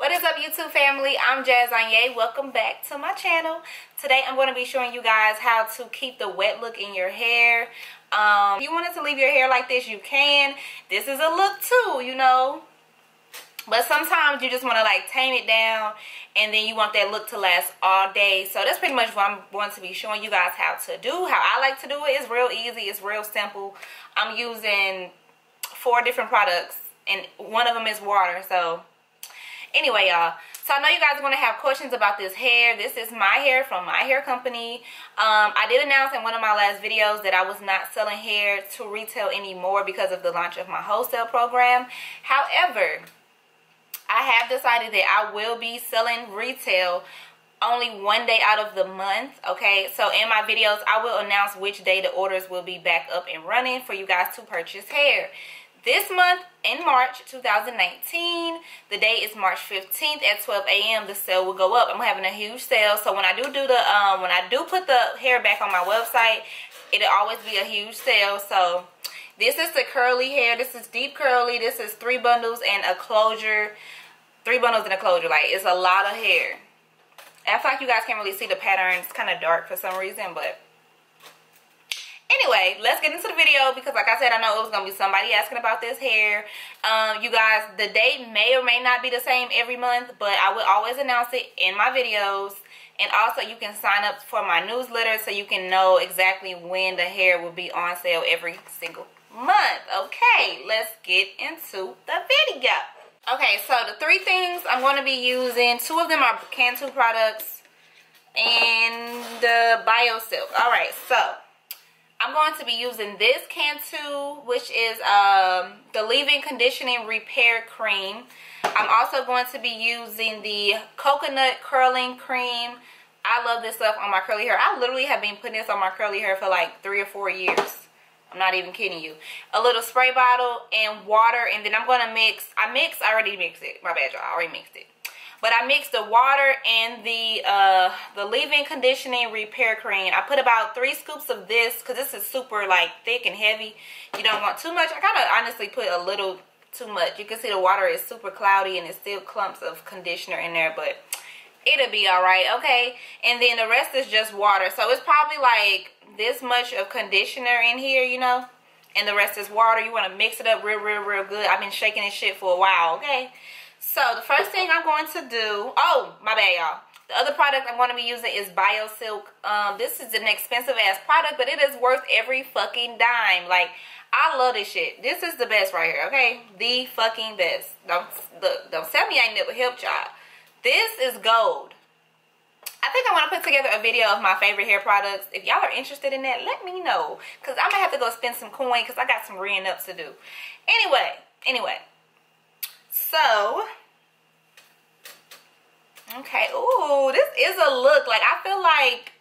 What is up, YouTube family? I'm Jasx Aigner. Welcome back to my channel. Today I'm going to be showing you guys how to keep the wet look in your hair. If you wanted to leave your hair like this, you can. This is a look too, you know. But sometimes you just want to like tame it down, and then you want that look to last all day. So that's pretty much what I'm going to be showing you guys how to do. How I like to do it is real easy. It's real simple. I'm using 4 different products, and one of them is water. So anyway, y'all, so I know you guys are going to have questions about this hair. This is my hair from my hair company. I did announce in one of my last videos that I was not selling hair to retail anymore because of the launch of my wholesale program. However, I have decided that I will be selling retail only one day out of the month, okay? So in my videos, I will announce which day the orders will be back up and running for you guys to purchase hair. This month, in March 2019, the date is March 15th at 12 a.m. the sale will go up. I'm having a huge sale, so when I do put the hair back on my website, it'll always be a huge sale. So this is the curly hair. This is deep curly. This is 3 bundles and a closure. 3 bundles and a closure. Like, it's a lot of hair. I feel like you guys can't really see the pattern. It's kind of dark for some reason, but anyway, let's get into the video because, like I said, I know it was going to be somebody asking about this hair. You guys, the date may or may not be the same every month, but I will always announce it in my videos. And also, you can sign up for my newsletter so you can know exactly when the hair will be on sale every single month. Okay, let's get into the video. Okay, so the 3 things I'm going to be using, 2 of them are Cantu products and BioSilk. Alright, so I'm going to be using this Cantu, which is the leave-in conditioning repair cream. I'm also going to be using the coconut curling cream. I love this stuff on my curly hair. I literally have been putting this on my curly hair for like 3 or 4 years. I'm not even kidding you. A little spray bottle and water, and then I'm going to mix. I already mixed it. My bad, y'all. I already mixed it. But I mixed the water and the leave-in conditioning repair cream. I put about 3 scoops of this because this is super like thick and heavy. You don't want too much. I kind of honestly put a little too much. You can see the water is super cloudy and it's still clumps of conditioner in there, but it'll be alright, okay? And then the rest is just water. So it's probably like this much of conditioner in here, you know, and the rest is water. You want to mix it up real good. I've been shaking this shit for a while, okay? So the first thing I'm going to do, oh, my bad, y'all. The other product I'm going to be using is BioSilk. This is an expensive ass product, but it is worth every fucking dime. Like, I love this shit. This is the best right here, okay? The fucking best. Don't tell me I ain't never helped y'all. This is gold. I think I want to put together a video of my favorite hair products. If y'all are interested in that, let me know. Because I'm going to have to go spend some coin because I got some re-ups to do. Anyway. So, okay. Ooh, this is a look. Like, I feel like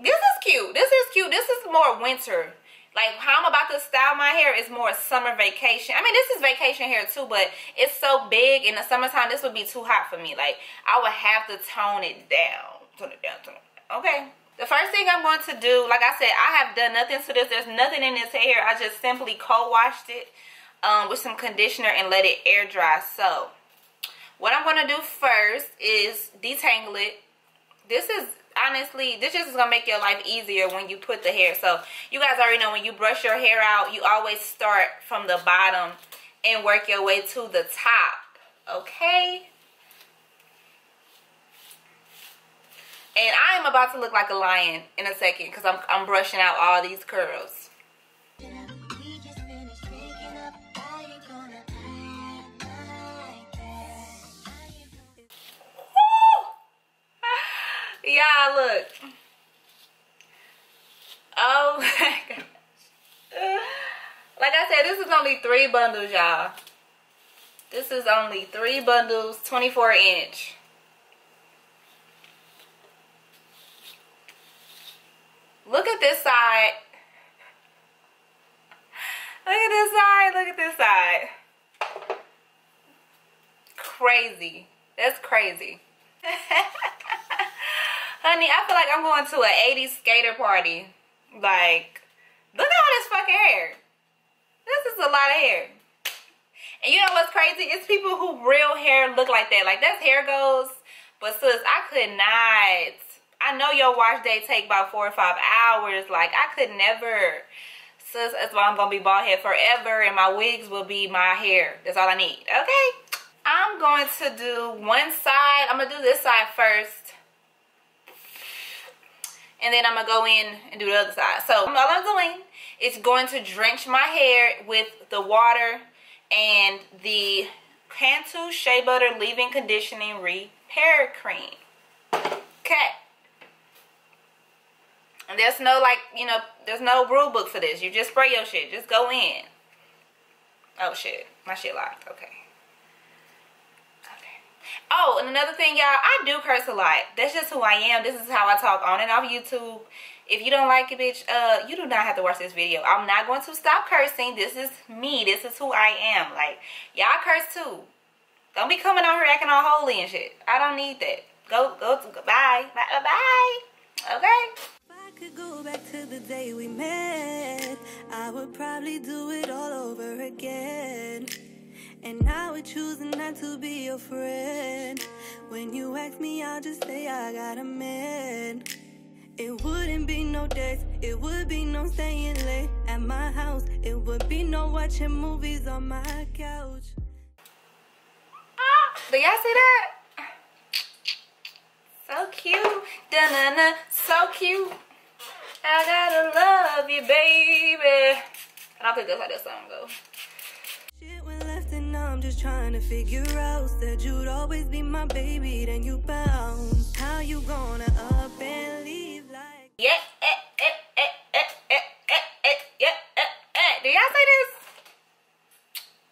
this is cute. This is cute. This is more winter. Like, how I'm about to style my hair is more summer vacation. I mean, this is vacation hair too, but it's so big in the summertime, this would be too hot for me. Like, I would have to tone it down. Tone it down. Okay. The first thing I'm going to do, like I said, I have done nothing to this. There's nothing in this hair. I just simply co-washed it with some conditioner and let it air dry. So, what I'm going to do first is detangle it. This is honestly, this just is going to make your life easier when you put the hair. So, you guys already know when you brush your hair out, you always start from the bottom and work your way to the top. Okay? And I am about to look like a lion in a second because I'm brushing out all these curls. Yeah, look. Oh my gosh. Like I said, this is only 3 bundles, y'all. This is only 3 bundles, 24-inch. Look at this side. Look at this side. Look at this side. Crazy. That's crazy. Honey, I feel like I'm going to an 80s skater party. Like, look at all this fucking hair. This is a lot of hair. And you know what's crazy? It's people who real hair look like that. Like, that's hair goes. But sis, I could not. I know your wash day take about 4 or 5 hours. Like, I could never. Sis, that's why I'm going to be bald head forever. And my wigs will be my hair. That's all I need. Okay? I'm going to do one side. I'm going to do this side first. And then I'm going to go in and do the other side. So, all I'm doing is going to drench my hair with the water and the Cantu Shea Butter Leave-In Conditioning Repair Cream. Okay. And there's no, like, you know, there's no rule book for this. You just spray your shit. Just go in. Oh, shit. My shit locked. Okay. Oh, and another thing, y'all, I do curse a lot. That's just who I am. This is how I talk on and off YouTube. If you don't like it, bitch, you do not have to watch this video. I'm not going to stop cursing. This is me. This is who I am. Like, y'all curse too. Don't be coming on here acting all holy and shit. I don't need that. Go, bye. Bye. Okay? If I could go back to the day we met, I would probably do it all over again. And now we're choosing not to be your friend. When you ask me, I'll just say I got a man. It wouldn't be no dates, it would be no staying late at my house. It would be no watching movies on my couch. Do y'all see that? So cute. Da-na-na. So cute. I gotta love you, baby. I don't think that's how that song goes. Shit went left and now I'm just trying to figure out. Said you'd always be my baby, then you bounced. How you gonna up and leave like... Yeah, do y'all see this?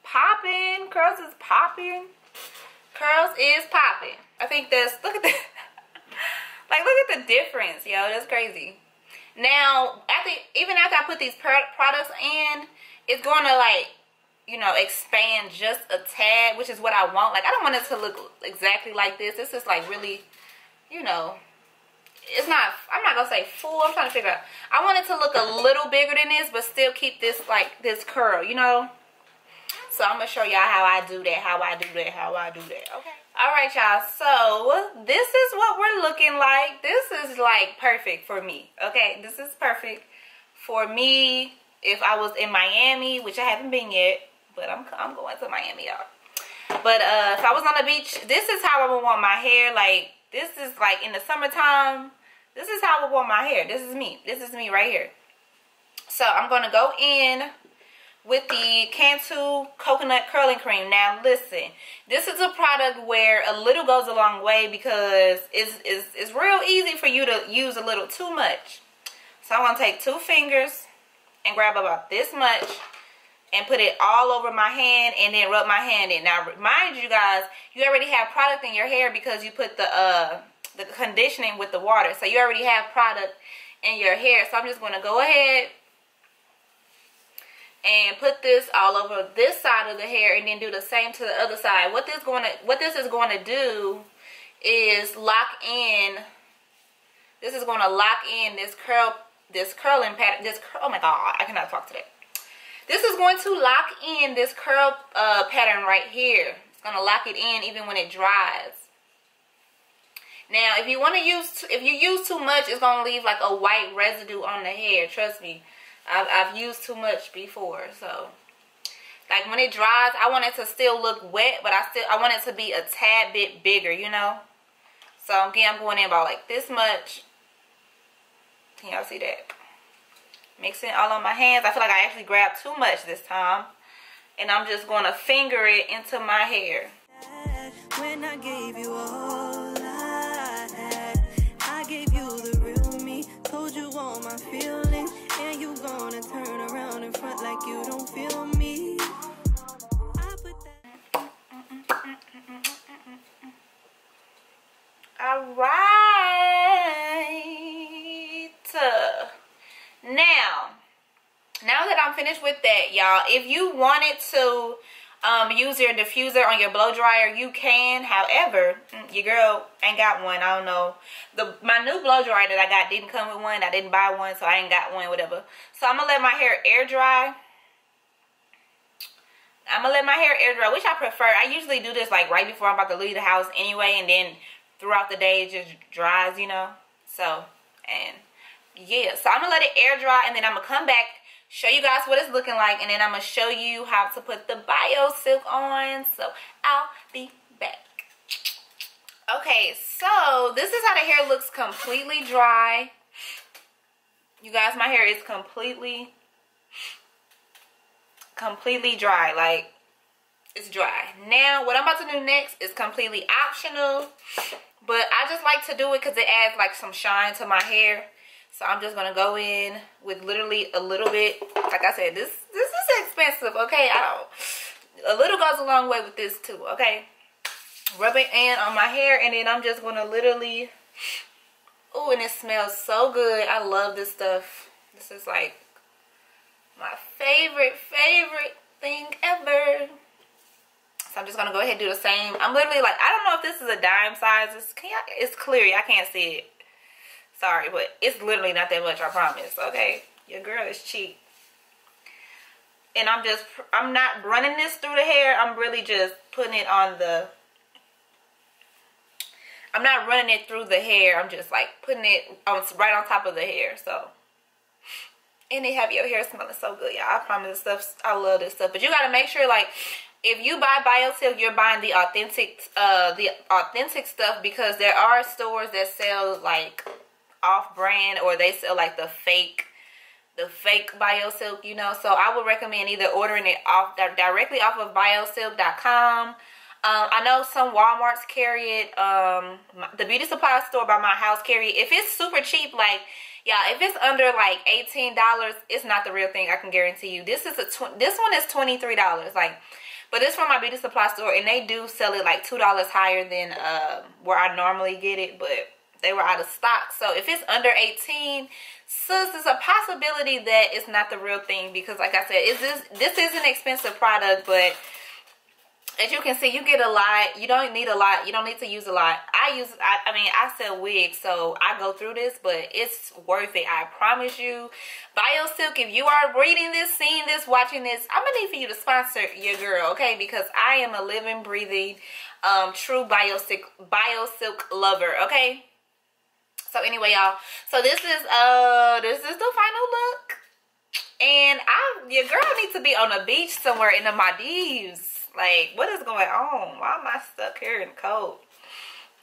Popping. Curls is popping. Curls is popping. I think that's, look at that. Like, look at the difference, yo. That's crazy. Now, even after I put these products in, it's going to, like, you know, expand just a tad, which is what I want. Like, I don't want it to look exactly like this. This is, like, really, you know, it's not, I'm not going to say full. I'm trying to figure out. I want it to look a little bigger than this, but still keep this, like, this curl, you know? So, I'm going to show y'all how I do that, okay? Alright, y'all. So, this is what we're looking like. This is, like, perfect for me, okay? This is perfect for me if I was in Miami, which I haven't been yet, but I'm going to Miami, y'all. But, if I was on the beach, this is how I would want my hair. Like, this is, like, in the summertime, this is how I would want my hair. This is me. This is me right here. So, I'm going to go in with the Cantu Coconut Curling Cream. Now, listen, this is a product where a little goes a long way because it's real easy for you to use a little too much. So, I'm going to take 2 fingers and grab about this much and put it all over my hand and then rub my hand in. Now, mind you guys, you already have product in your hair because you put the conditioning with the water. So, you already have product in your hair. So, I'm just going to go ahead and put this all over this side of the hair and then do the same to the other side. What this is going to do is lock in. This is going to lock in this curling pattern. Oh my God, I cannot talk today. This is going to lock in this curl pattern right here. It's going to lock it in even when it dries. Now, if you want to if you use too much, it's going to leave like a white residue on the hair. Trust me. I've used too much before, so like when it dries, I want it to still look wet, but I want it to be a tad bit bigger, you know. So again, I'm going in about like this much. Can y'all see that? Mixing all on my hands. I feel like I actually grabbed too much this time, and I'm just going to finger it into my hair. When I gave you all I had, I gave you the real me, told you all my feelings. And you gonna turn around in front like you don't feel me. I put that. Alright. Now that I'm finished with that, y'all, if you wanted to use your diffuser on your blow dryer, you can. However, your girl ain't got one. I don't know. My new blow dryer that I got didn't come with one. I didn't buy one, so I ain't got one, whatever. So I'm gonna let my hair air dry I'm gonna let my hair air dry, which I prefer. I usually do this like right before I'm about to leave the house anyway, and then throughout the day it just dries, you know. So, and yeah, so I'm gonna let it air dry, and then I'm gonna come back, show you guys what it's looking like, and then I'm gonna show you how to put the Bio Silk on. So I'll be back. Okay, so this is how the hair looks completely dry. You guys, my hair is completely dry. Like, it's dry. Now, what I'm about to do next is completely optional, but I just like to do it because it adds like some shine to my hair. So I'm just gonna go in with literally a little bit. Like I said, this is expensive, okay? A little goes a long way with this too, okay? Rub it in on my hair, and then I'm just gonna literally, oh, and it smells so good. I love this stuff. This is like my favorite thing ever. So I'm just gonna go ahead and do the same. I'm literally like, I don't know if this is a dime size. It's clear, I can't see it. Sorry, but it's literally not that much, I promise, okay? Your girl is cheap. And I'm not running this through the hair. I'm really just putting it on the, I'm not running it through the hair. I'm just like putting it on, right on top of the hair, so. And they have your hair smelling so good, y'all. I promise this stuff, I love this stuff. But you gotta make sure, like, if you buy BioSilk, you're buying the authentic stuff, because there are stores that sell like off-brand, or they sell like the fake BioSilk, you know. So I would recommend either ordering it directly off of biosilk.com. I know some Walmarts carry it. The beauty supply store by my house carry it. If it's super cheap, like, yeah, if it's under like $18, it's not the real thing. I can guarantee you. This one is $23. Like, but it's from my beauty supply store, and they do sell it like $2 higher than where I normally get it, but they were out of stock. So if it's under 18, sis, there's a possibility that it's not the real thing, because like I said, this is an expensive product, but as you can see, you get a lot. You don't need a lot. You don't need to use a lot. I mean, I sell wigs, so I go through this, but it's worth it. I promise you. BioSilk, if you are reading this, seeing this, watching this, I'm going to need for you to sponsor your girl, okay? Because I am a living, breathing, true BioSilk lover, okay? So anyway, y'all. So this is the final look. And your girl needs to be on a beach somewhere in the Maldives. Like, what is going on? Why am I stuck here in the cold?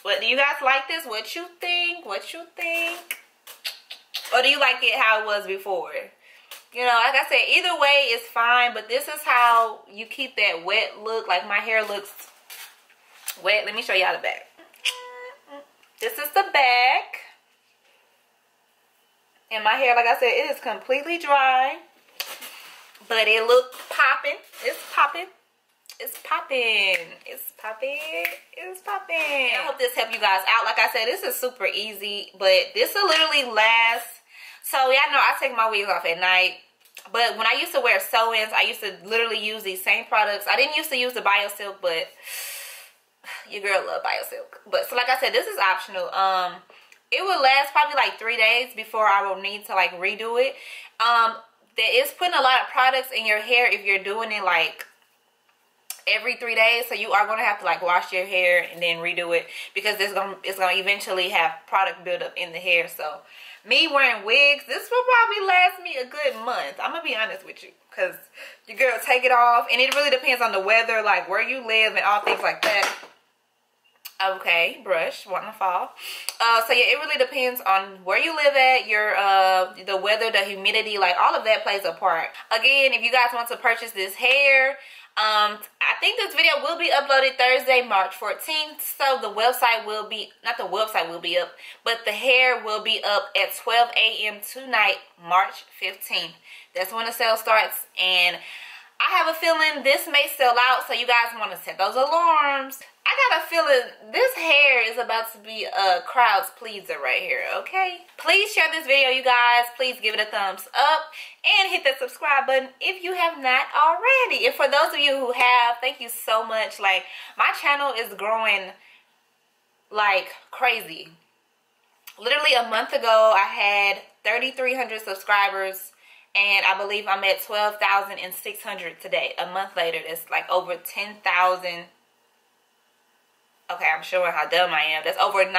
But do you guys like this? What you think? What you think? Or do you like it how it was before? You know, like I said, either way is fine. But this is how you keep that wet look. Like, my hair looks wet. Let me show y'all the back. This is the back. And my hair, like I said, it is completely dry. But it looks popping. It's popping. It's popping. It's popping. It's popping. I hope this helped you guys out. Like I said, this is super easy, but this will literally last. So y'all know I take my wigs off at night. But when I used to wear sew-ins, I used to literally use these same products. I didn't used to use the BioSilk, but your girl love BioSilk. But so like I said, this is optional. It will last probably like 3 days before I will need to like redo it. There is putting a lot of products in your hair if you're doing it like every 3 days, so you are going to have to like wash your hair and then redo it, because it's gonna eventually have product buildup in the hair. So me wearing wigs, this will probably last me a good month. I'm gonna be honest with you, because your girl take it off, and it really depends on the weather, like where you live and all things like that. Okay, brush, wanting to fall. So yeah, it really depends on where you live at, your the weather, the humidity, like all of that plays a part. Again, if you guys want to purchase this hair, I think this video will be uploaded Thursday, March 14th. So the website will be, not the website will be up, but the hair will be up at 12 a.m. tonight, March 15th. That's when the sale starts, and I have a feeling this may sell out, so you guys want to set those alarms. I got a feeling this hair is about to be a crowd's pleaser right here, okay? Please share this video, you guys. Please give it a thumbs up and hit that subscribe button if you have not already. And for those of you who have, thank you so much. Like, my channel is growing like crazy. Literally a month ago, I had 3,300 subscribers. And I believe I'm at 12,600 today. A month later, that's like over 10,000. Okay, I'm showing how dumb I am. That's over 9,000.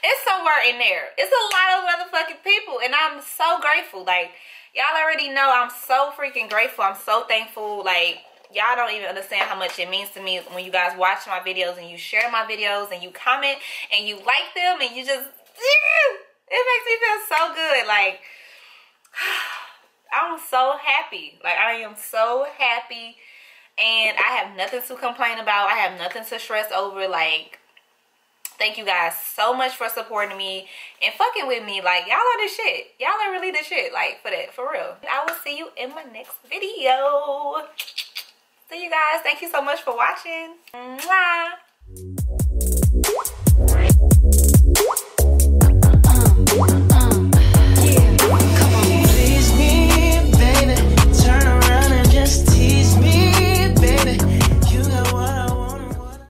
It's somewhere in there. It's a lot of motherfucking people, and I'm so grateful. Like, y'all already know I'm so freaking grateful. I'm so thankful. Like, y'all don't even understand how much it means to me when you guys watch my videos and you share my videos and you comment and you like them and you just, it makes me feel so good. Like, I'm so happy. Like, I am so happy. And I have nothing to complain about. I have nothing to stress over. Like, thank you guys so much for supporting me and fucking with me. Like, y'all are the shit. Y'all are really the shit. Like, for that, for real. I will see you in my next video. See you guys. Thank you so much for watching. Mwah.